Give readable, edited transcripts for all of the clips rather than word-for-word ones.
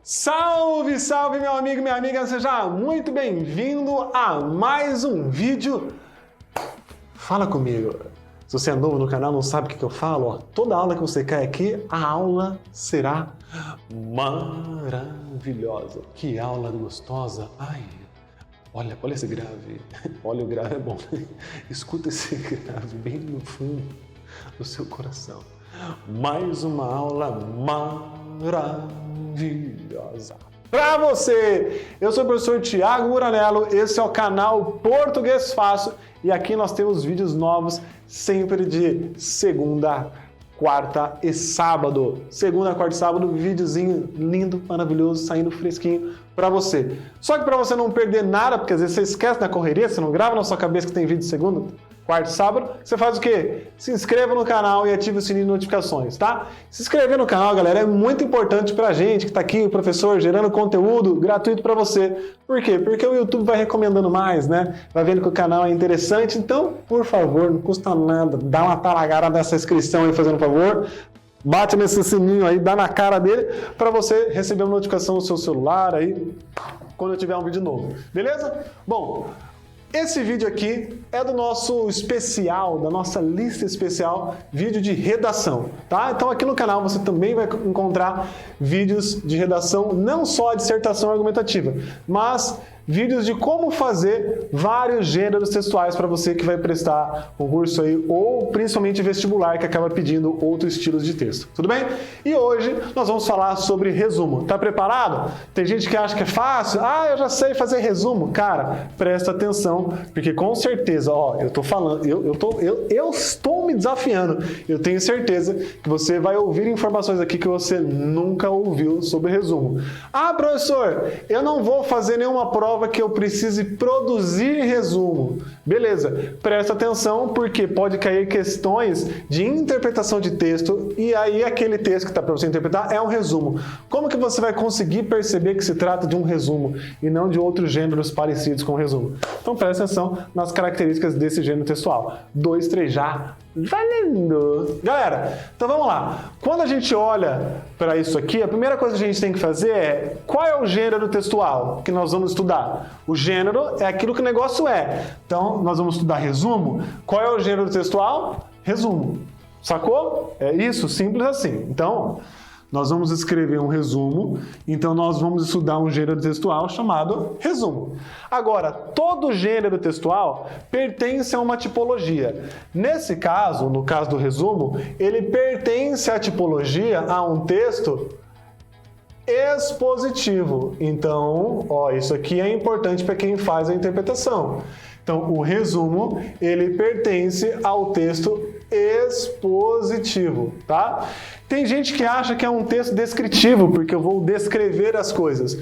Salve, salve meu amigo e minha amiga, seja muito bem-vindo a mais um vídeo. Fala comigo. Se você é novo no canal, não sabe o que eu falo, ó, toda aula que você cai aqui, a aula será maravilhosa. Que aula gostosa. Ai, olha esse grave. Olha, o grave é bom. Escuta esse grave bem no fundo do seu coração. Mais uma aula maravilhosa para você. Eu sou o professor Thiago Muranello, esse é o canal Português Fácil e aqui nós temos vídeos novos sempre de segunda, quarta e sábado. Segunda, quarta e sábado, videozinho lindo, maravilhoso, saindo fresquinho para você. Só que para você não perder nada, porque às vezes você esquece na correria, você não grava na sua cabeça que tem vídeo segunda, quarta e sábado, você faz o quê? Se inscreva no canal e ative o sininho de notificações, tá? Se inscrever no canal, galera, é muito importante pra gente que tá aqui, o professor, gerando conteúdo gratuito pra você. Por quê? Porque o YouTube vai recomendando mais, né? Vai vendo que o canal é interessante, então, por favor, não custa nada, dá uma talagada nessa inscrição aí, fazendo um favor. Bate nesse sininho aí, dá na cara dele, pra você receber uma notificação no seu celular aí, quando eu tiver um vídeo novo. Beleza? Bom, esse vídeo aqui é do nosso especial, da nossa lista especial, vídeo de redação, tá? Então aqui no canal você também vai encontrar vídeos de redação, não só a dissertação argumentativa, mas vídeos de como fazer vários gêneros textuais para você que vai prestar concurso aí, ou principalmente vestibular, que acaba pedindo outros estilos de texto. Tudo bem? E hoje nós vamos falar sobre resumo. Tá preparado? Tem gente que acha que é fácil. Ah, eu já sei fazer resumo. Cara, presta atenção, porque com certeza, ó, eu tô falando, eu estou me desafiando. Eu tenho certeza que você vai ouvir informações aqui que você nunca ouviu sobre resumo. Ah, professor, eu não vou fazer nenhuma prova que eu precise produzir resumo. Beleza, presta atenção porque pode cair questões de interpretação de texto e aí aquele texto que está para você interpretar é um resumo. Como que você vai conseguir perceber que se trata de um resumo e não de outros gêneros parecidos com o resumo? Então presta atenção nas características desse gênero textual. 2, 3 já. Valendo! Galera, então vamos lá. Quando a gente olha para isso aqui, a primeira coisa que a gente tem que fazer é qual é o gênero textual que nós vamos estudar? O gênero é aquilo que o negócio é. Então, nós vamos estudar resumo. Qual é o gênero textual? Resumo. Sacou? É isso, simples assim. Então, nós vamos escrever um resumo, então nós vamos estudar um gênero textual chamado resumo. Agora, todo gênero textual pertence a uma tipologia. Nesse caso, no caso do resumo, ele pertence à tipologia a um texto expositivo. Então, ó, isso aqui é importante para quem faz a interpretação. Então, o resumo, ele pertence ao texto expositivo, tá? Tem gente que acha que é um texto descritivo, porque eu vou descrever as coisas.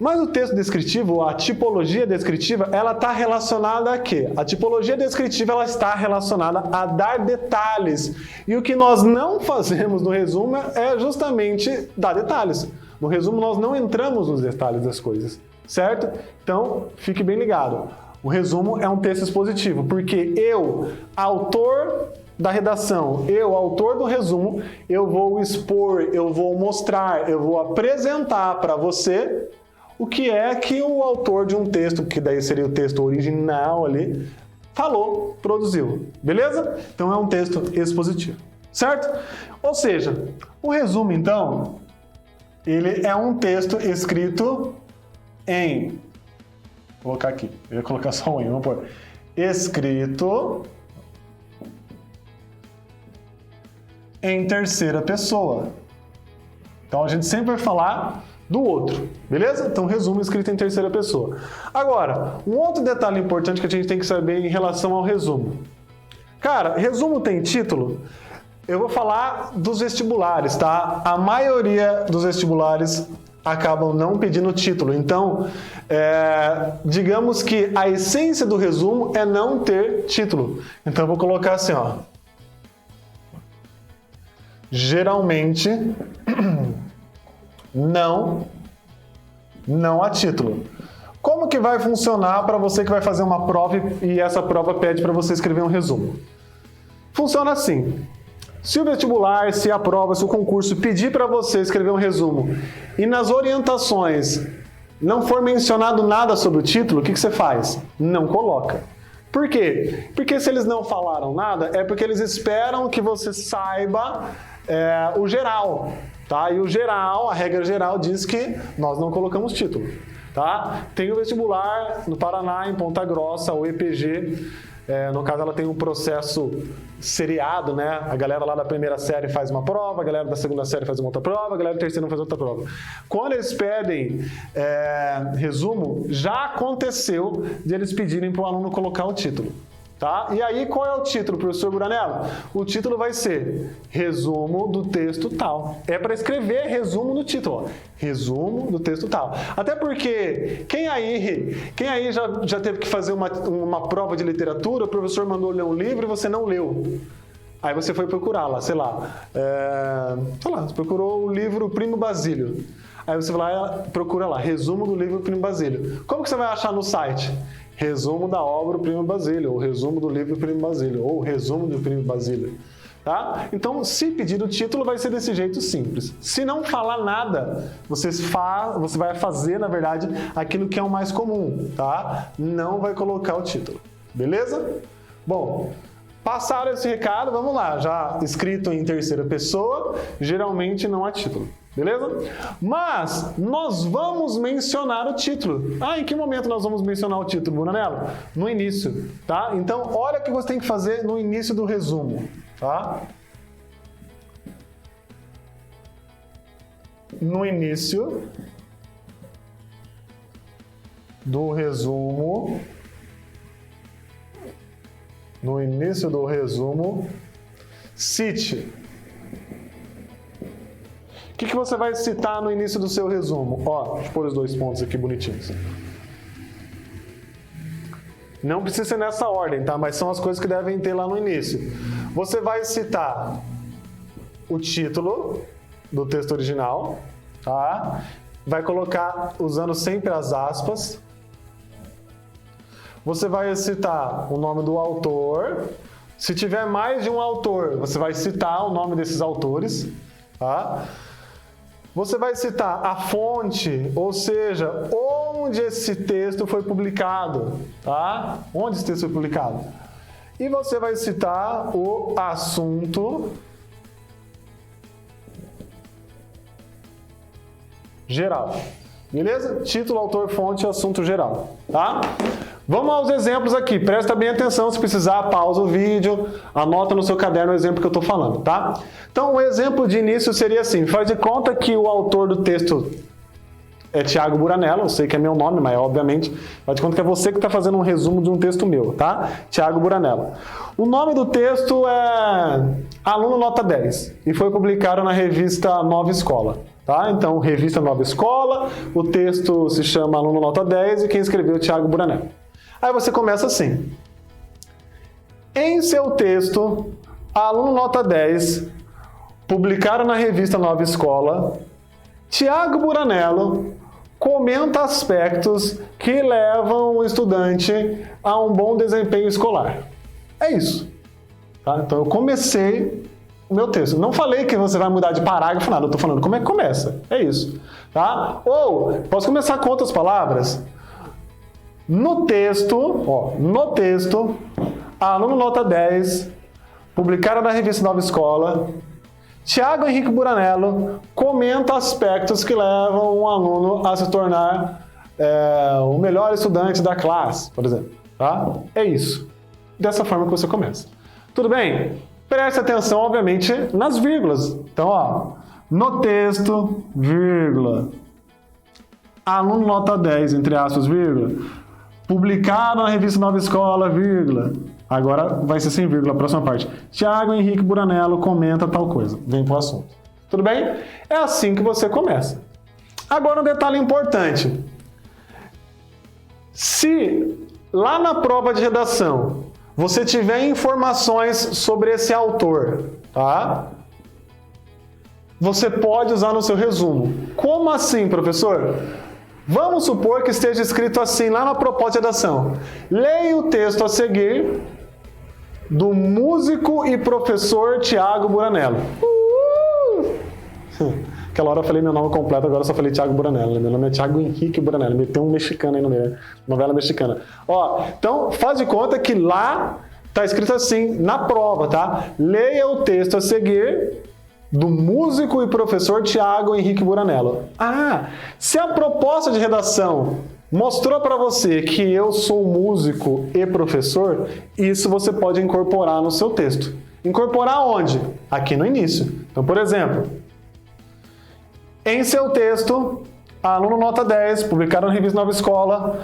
Mas o texto descritivo, a tipologia descritiva, ela está relacionada a quê? A tipologia descritiva ela está relacionada a dar detalhes. E o que nós não fazemos no resumo é justamente dar detalhes. No resumo nós não entramos nos detalhes das coisas, certo? Então, fique bem ligado. O resumo é um texto expositivo, porque eu, autor da redação, eu, autor do resumo, eu vou expor, eu vou mostrar, eu vou apresentar para você o que é que o autor de um texto, que daí seria o texto original ali, falou, produziu. Beleza? Então é um texto expositivo, certo? Ou seja, o resumo, então, ele é um texto escrito em... Vou colocar aqui, eu ia colocar só um em, vamos pôr. Escrito em terceira pessoa. Então a gente sempre vai falar do outro, beleza? Então resumo escrito em terceira pessoa. Agora, um outro detalhe importante que a gente tem que saber em relação ao resumo. Cara, resumo tem título? Eu vou falar dos vestibulares, tá? A maioria dos vestibulares acabam não pedindo título. Então, digamos que a essência do resumo é não ter título. Então, eu vou colocar assim, ó. Geralmente, não há título. Como que vai funcionar para você que vai fazer uma prova e essa prova pede para você escrever um resumo? Funciona assim. Se o vestibular, se a prova, se o concurso pedir para você escrever um resumo e nas orientações não for mencionado nada sobre o título, o que você faz? Não coloca. Por quê? Porque se eles não falaram nada, é porque eles esperam que você saiba o geral. Tá? E o geral, a regra geral diz que nós não colocamos título. Tá? Tem o vestibular no Paraná, em Ponta Grossa, o EPG. No caso, ela tem um processo seriado, né? A galera lá da primeira série faz uma prova, a galera da segunda série faz uma outra prova, a galera da terceira faz outra prova. Quando eles pedem resumo, já aconteceu de eles pedirem para o aluno colocar o título. Tá? E aí, qual é o título, professor Buranello? O título vai ser resumo do texto tal. É para escrever resumo no título. Ó. Resumo do texto tal. Até porque, quem aí já teve que fazer uma prova de literatura, o professor mandou ler um livro e você não leu. Aí você foi procurar lá, sei lá, você procurou o livro Primo Basílio. Aí você vai lá e procura lá, resumo do livro Primo Basílio. Como que você vai achar no site? Resumo da obra Primo Basílio, ou resumo do livro Primo Basílio, ou resumo do Primo Basílio. Tá? Então, se pedir o título, vai ser desse jeito simples. Se não falar nada, você vai fazer, na verdade, aquilo que é o mais comum, tá? Não vai colocar o título. Beleza? Bom, passaram esse recado, vamos lá. Já escrito em terceira pessoa, geralmente não há título. Beleza? Mas nós vamos mencionar o título. Em que momento nós vamos mencionar o título, Buranello? No início, tá? Então, olha o que você tem que fazer no início do resumo, tá? No início do resumo, cite. O que você vai citar no início do seu resumo? Ó, deixa eu pôr os 2 pontos aqui bonitinhos. Não precisa ser nessa ordem, tá? Mas são as coisas que devem ter lá no início. Você vai citar o título do texto original, tá? Vai colocar usando sempre as aspas. Você vai citar o nome do autor. Se tiver mais de um autor, você vai citar o nome desses autores, tá? Você vai citar a fonte, ou seja, onde esse texto foi publicado, tá? Onde esse texto foi publicado. E você vai citar o assunto geral. Beleza? Título, autor, fonte, assunto geral, tá? Vamos aos exemplos aqui. Presta bem atenção, se precisar, pausa o vídeo, anota no seu caderno o exemplo que eu estou falando, tá? Então, o exemplo de início seria assim, faz de conta que o autor do texto é Thiago Buranello, eu sei que é meu nome, mas obviamente, faz de conta que é você que está fazendo um resumo de um texto meu, tá? Thiago Buranello. O nome do texto é Aluno Nota 10 e foi publicado na revista Nova Escola. Tá? Então, revista Nova Escola, o texto se chama Aluno Nota 10 e quem escreveu é Thiago Buranello. Aí você começa assim. Em seu texto, Aluno Nota 10, publicado na revista Nova Escola, Thiago Buranello comenta aspectos que levam o estudante a um bom desempenho escolar. É isso. Tá? Então, eu comecei o meu texto. Não falei que você vai mudar de parágrafo, nada. Eu estou falando como é que começa. É isso. Tá? Ou, posso começar com outras palavras? No texto, Aluno Nota 10, publicado na revista Nova Escola, Thiago Henrique Buranello comenta aspectos que levam um aluno a se tornar o melhor estudante da classe, por exemplo. Tá? É isso. Dessa forma que você começa. Tudo bem? Preste atenção, obviamente, nas vírgulas. Então, ó, no texto, vírgula, aluno nota 10, entre aspas, vírgula, publicado na revista Nova Escola, vírgula. Agora vai ser sem vírgula, a próxima parte. Thiago Henrique Buranello comenta tal coisa. Vem pro assunto. Tudo bem? É assim que você começa. Agora um detalhe importante. Se lá na prova de redação você tiver informações sobre esse autor, tá? Você pode usar no seu resumo. Como assim, professor? Vamos supor que esteja escrito assim lá na proposta de redação. Leia o texto a seguir do músico e professor Tiago Buranello. Aquela hora eu falei meu nome completo, agora eu só falei Tiago Buranello. Meu nome é Tiago Henrique Buranello. Meteu um mexicano aí no meio, novela mexicana. Ó, então faz de conta que lá tá escrito assim, na prova, tá? Leia o texto a seguir do músico e professor Tiago Henrique Buranello. Ah, se a proposta de redação mostrou para você que eu sou músico e professor, isso você pode incorporar no seu texto. Incorporar onde? Aqui no início. Então, por exemplo, em seu texto, aluno nota 10, publicado na revista Nova Escola,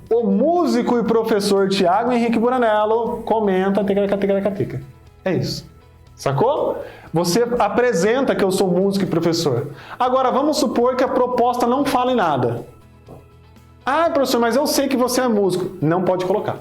o músico e professor Tiago Henrique Buranello comenta tica-tica-tica-tica. É isso. Sacou? Você apresenta que eu sou músico e professor. Agora, vamos supor que a proposta não fala em nada. Ah, professor, mas eu sei que você é músico. Não pode colocar.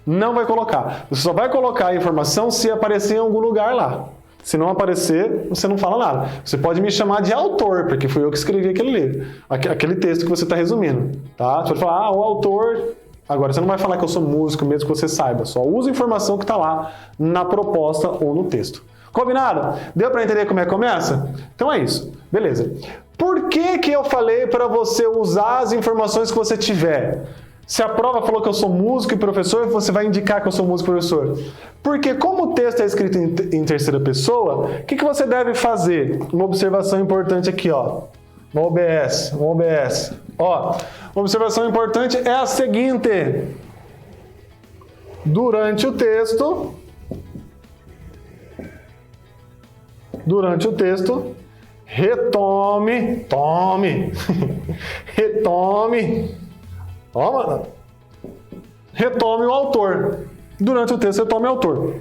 Não vai colocar. Você só vai colocar a informação se aparecer em algum lugar lá. Se não aparecer, você não fala nada. Você pode me chamar de autor, porque fui eu que escrevi aquele livro, aquele texto que você está resumindo. Tá? Você pode falar, o autor... Agora, você não vai falar que eu sou músico, mesmo que você saiba. Só usa a informação que está lá na proposta ou no texto. Combinado? Deu para entender como é que começa? Então é isso. Beleza. Por que que eu falei para você usar as informações que você tiver? Se a prova falou que eu sou músico e professor, você vai indicar que eu sou músico e professor. Porque como o texto é escrito em terceira pessoa, o que que você deve fazer? Uma observação importante aqui, ó. No OBS. Ó, uma observação importante é a seguinte. Durante o texto, retome, retome o autor. Durante o texto, retome o autor.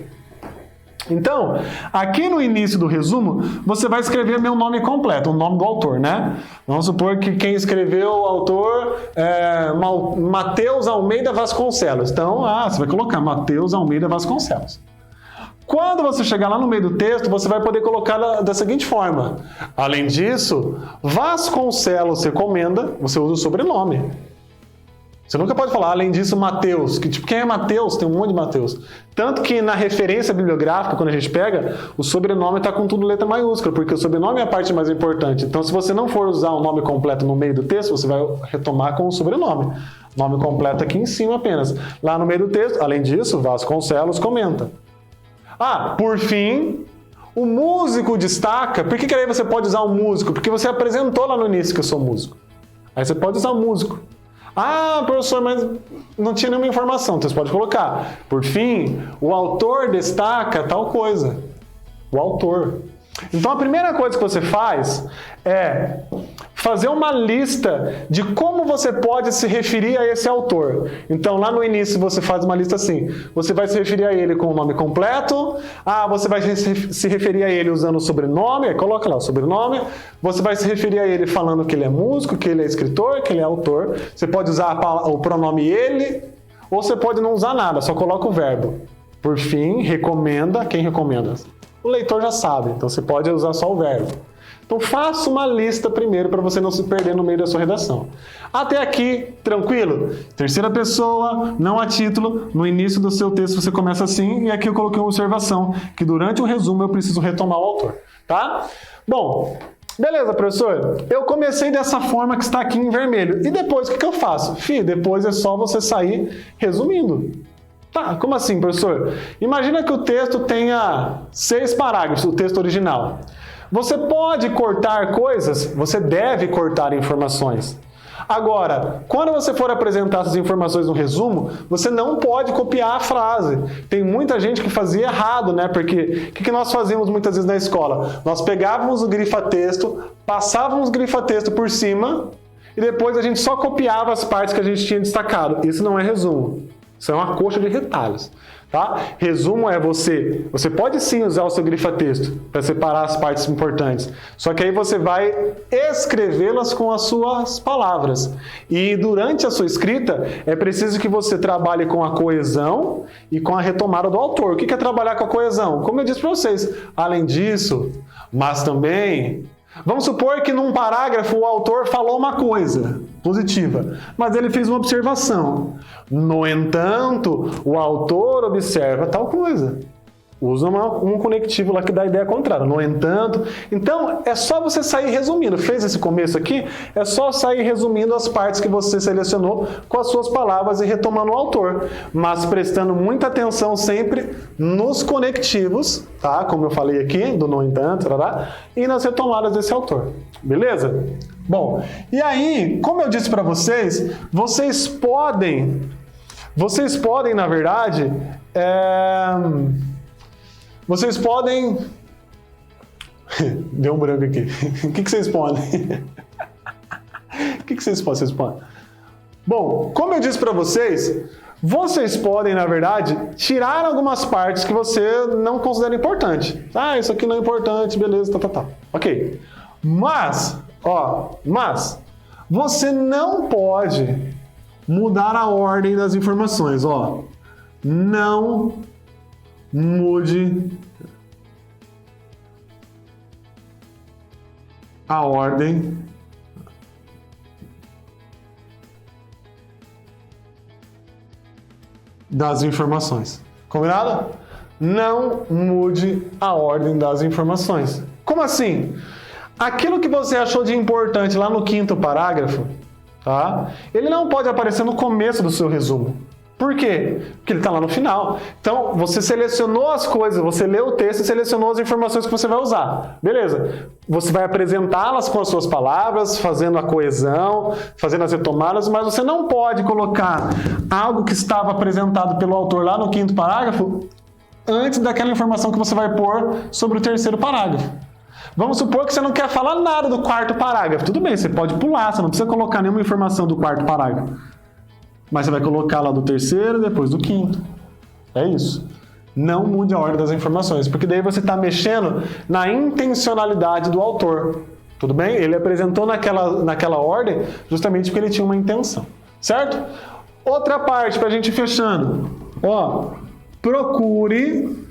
Então, aqui no início do resumo, você vai escrever meu nome completo, o nome do autor, né? Vamos supor que quem escreveu o autor é Matheus Almeida Vasconcelos. Então, você vai colocar Matheus Almeida Vasconcelos. Quando você chegar lá no meio do texto, você vai poder colocar da seguinte forma. Além disso, Vasconcelos recomenda, você usa o sobrenome. Você nunca pode falar, além disso, Mateus. Que, tipo, quem é Mateus? Tem um monte de Mateus. Tanto que na referência bibliográfica, quando a gente pega, o sobrenome está com tudo letra maiúscula, porque o sobrenome é a parte mais importante. Então, se você não for usar o nome completo no meio do texto, você vai retomar com o sobrenome. Nome completo aqui em cima apenas. Lá no meio do texto, além disso, Vasconcelos comenta. Por fim, o músico destaca. Por que aí você pode usar o músico? Porque você apresentou lá no início que eu sou músico. Aí você pode usar o músico. Professor, mas não tinha nenhuma informação. Então você pode colocar. Por fim, o autor destaca tal coisa. O autor. Então a primeira coisa que você faz é fazer uma lista de como você pode se referir a esse autor. Então lá no início você faz uma lista assim. Você vai se referir a ele com o nome completo. Você vai se referir a ele usando o sobrenome. Coloca lá o sobrenome. Você vai se referir a ele falando que ele é músico, que ele é escritor, que ele é autor. Você pode usar o pronome ele, ou você pode não usar nada, só coloca o verbo. Por fim, recomenda. Quem recomenda? O leitor já sabe, então você pode usar só o verbo. Então faça uma lista primeiro para você não se perder no meio da sua redação. Até aqui, tranquilo? Terceira pessoa, não a título. No início do seu texto você começa assim, e aqui eu coloquei uma observação, que durante o resumo eu preciso retomar o autor. Tá? Bom, beleza, professor? Eu comecei dessa forma que está aqui em vermelho. E depois, o que eu faço? Depois é só você sair resumindo. Tá, como assim, professor? Imagina que o texto tenha 6 parágrafos, o texto original. Você pode cortar coisas, você deve cortar informações. Agora, quando você for apresentar essas informações no resumo, você não pode copiar a frase. Tem muita gente que fazia errado, né? Porque o que nós fazíamos muitas vezes na escola? Nós pegávamos o grifa-texto, passávamos o grifa-texto por cima e depois a gente só copiava as partes que a gente tinha destacado. Isso não é resumo. Isso é uma coxa de retalhos, tá? Resumo é você pode sim usar o seu grifa-texto para separar as partes importantes, só que aí você vai escrevê-las com as suas palavras. E durante a sua escrita, é preciso que você trabalhe com a coesão e com a retomada do autor. O que é trabalhar com a coesão? Como eu disse para vocês, além disso, mas também... Vamos supor que num parágrafo o autor falou uma coisa positiva, mas ele fez uma observação. No entanto, o autor observa tal coisa. Usa um conectivo lá que dá a ideia contrária. No entanto, então é só você sair resumindo. Fez esse começo aqui? É só sair resumindo as partes que você selecionou com as suas palavras e retomando o autor. Mas prestando muita atenção sempre nos conectivos, tá? Como eu falei aqui, do no entanto, e nas retomadas desse autor. Beleza? Bom, e aí, como eu disse para vocês, vocês podem, na verdade, vocês podem... Deu um branco aqui. O que vocês podem? O que vocês podem? Bom, como eu disse para vocês, vocês podem, na verdade, tirar algumas partes que você não considera importante. Ah, isso aqui não é importante, beleza, tá. Ok. Mas você não pode mudar a ordem das informações, ó. Não mude a ordem das informações. Combinado? Não mude a ordem das informações. Como assim? Aquilo que você achou de importante lá no 5º parágrafo, tá? Ele não pode aparecer no começo do seu resumo. Por quê? Porque ele está lá no final. Então, você selecionou as coisas, você leu o texto e selecionou as informações que você vai usar. Beleza. Você vai apresentá-las com as suas palavras, fazendo a coesão, fazendo as retomadas, mas você não pode colocar algo que estava apresentado pelo autor lá no 5º parágrafo antes daquela informação que você vai pôr sobre o 3º parágrafo. Vamos supor que você não quer falar nada do 4º parágrafo. Tudo bem, você pode pular, você não precisa colocar nenhuma informação do 4º parágrafo. Mas você vai colocar lá do 3º e depois do 5º. É isso. Não mude a ordem das informações, porque daí você está mexendo na intencionalidade do autor. Tudo bem? Ele apresentou naquela ordem justamente porque ele tinha uma intenção. Certo? Outra parte para a gente ir fechando. Ó, procure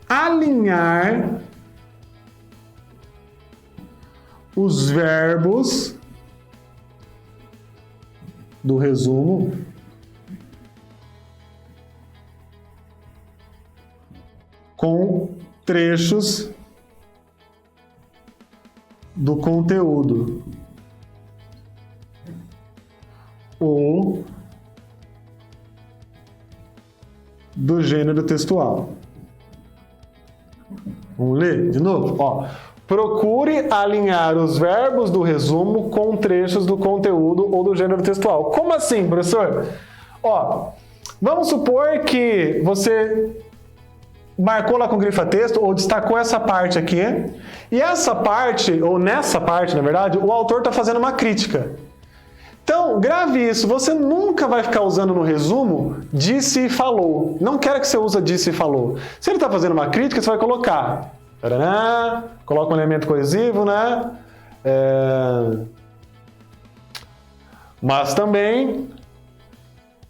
alinhar os verbos do resumo com trechos do conteúdo ou do gênero textual. Vamos ler de novo? Ó. Procure alinhar os verbos do resumo com trechos do conteúdo ou do gênero textual. Como assim, professor? Ó, vamos supor que você marcou lá com grifa-texto ou destacou essa parte aqui, e essa parte, ou nessa parte, na verdade, o autor está fazendo uma crítica. Então, grave isso. Você nunca vai ficar usando no resumo disse e falou. Não quero que você use disse e falou. Se ele está fazendo uma crítica, você vai colocar... Coloca um elemento coesivo, né? Mas também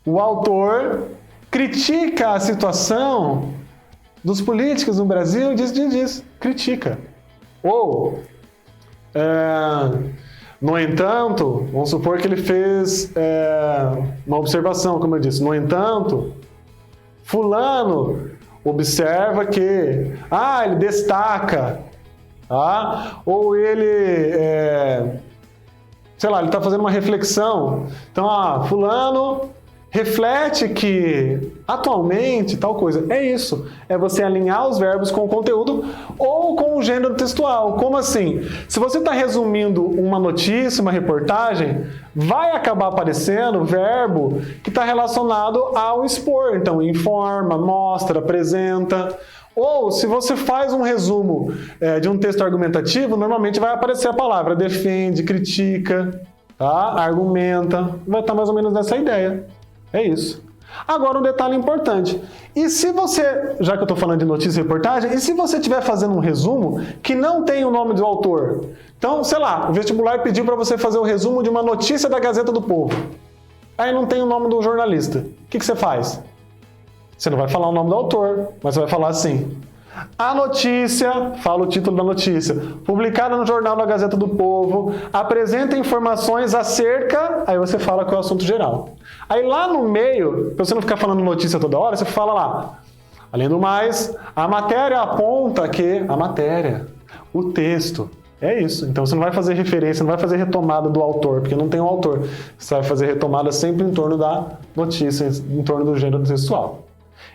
o autor critica a situação dos políticos no Brasil, diz, critica. Ou, no entanto, vamos supor que ele fez uma observação, como eu disse. No entanto, fulano observa que, ele destaca, ou ele, sei lá, ele está fazendo uma reflexão. Então, fulano reflete que, atualmente, tal coisa. É isso. É você alinhar os verbos com o conteúdo ou com o gênero textual. Como assim? Se você está resumindo uma notícia, uma reportagem, vai acabar aparecendo verbo que está relacionado ao expor. Então, informa, mostra, apresenta. Ou, se você faz um resumo de um texto argumentativo, normalmente vai aparecer a palavra defende, critica, tá? Argumenta. Vai estar mais ou menos nessa ideia. É isso. Agora, um detalhe importante. E se você, já que eu estou falando de notícia e reportagem, e se você estiver fazendo um resumo que não tem o nome do autor? Então, sei lá, o vestibular pediu para você fazer o resumo de uma notícia da Gazeta do Povo. Aí não tem o nome do jornalista. O que você faz? Você não vai falar o nome do autor, mas você vai falar assim: A notícia, fala o título da notícia, publicada no Jornal da Gazeta do Povo, apresenta informações acerca, aí você fala qual é o assunto geral. Aí lá no meio, pra você não ficar falando notícia toda hora, você fala lá, além do mais, a matéria aponta que, a matéria, o texto, é isso. Então você não vai fazer referência, não vai fazer retomada do autor, porque não tem um autor. Você vai fazer retomada sempre em torno da notícia, em torno do gênero textual.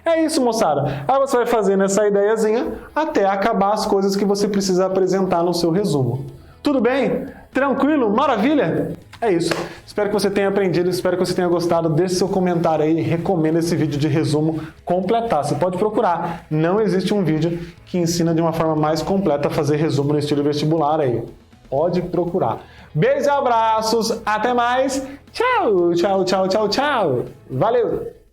É isso, moçada. Aí você vai fazendo essa ideiazinha até acabar as coisas que você precisa apresentar no seu resumo. Tudo bem? Tranquilo? Maravilha? É isso. Espero que você tenha aprendido, espero que você tenha gostado. Deixe seu comentário aí, recomenda esse vídeo de resumo completar. Você pode procurar. Não existe um vídeo que ensina de uma forma mais completa a fazer resumo no estilo vestibular aí. Pode procurar. Beijos e abraços. Até mais. Tchau, tchau, tchau, tchau, tchau. Valeu!